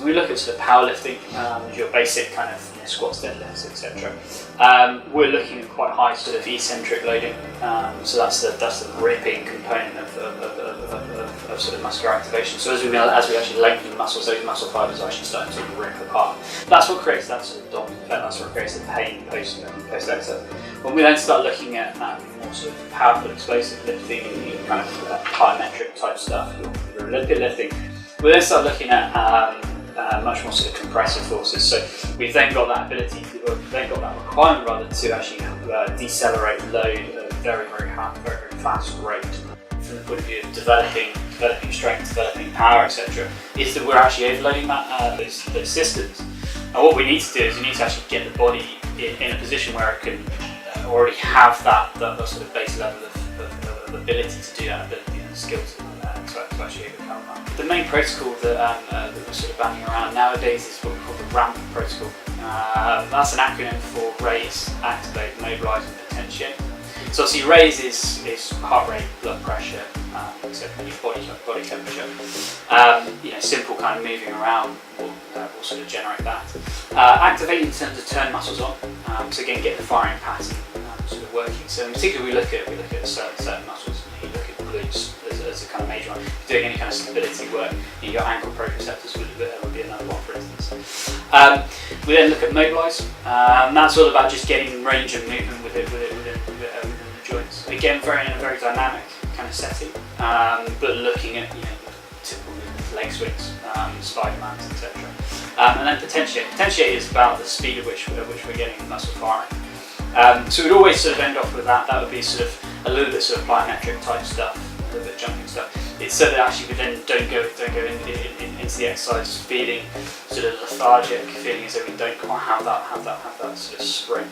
When we look at sort of powerlifting, your basic kind of squats, deadlifts, etc., we're looking at quite high sort of eccentric loading. So that's the ripping component of sort of muscular activation. So as we actually lengthen the muscles, those muscle fibers are actually starting to rip apart. That's what creates that sort of dominant effect. That's what creates the pain post exercise. When we then start looking at more sort of powerful explosive lifting, kind of plyometric type stuff, your Olympic lifting, we then start looking at much more sort of compressive forces. So we've then got that ability, that requirement rather, to actually decelerate load at a very fast rate. From the point of view of developing strength, developing power, etc., is that we're actually overloading those systems. And what we need to do is we need to actually get the body in a position where it can already have that sort of base level of ability to do that, ability and skills to actually overcome that. The main protocol that we're sort of banding around nowadays is what we call the RAMP protocol. That's an acronym for raise, activate, mobilise and potentiate. So obviously raise is heart rate, blood pressure, etc., your body temperature. Simple kind of moving around will sort of generate that. Activate in terms of turn muscles on. So again, get the firing pattern sort of working. So in particular, we look at certain muscles. You look at glutes as a kind of major one. If you're doing any kind of stability work, your ankle proprioceptors would be another one, for instance. We then look at mobilise. That's all about just getting range of movement within the joints. Again, in a very dynamic kind of setting, but looking at typical leg swings, Spider-Mans, etc. And then potentiate. Potentiate is about the speed at which we're getting the muscle firing. So we'd always sort of end off with that. That would be sort of a little bit sort of plyometric type stuff, a little bit jumping stuff. It's so that actually we then don't go into the exercise feeling sort of lethargic, feeling as though we don't quite have that sort of spring.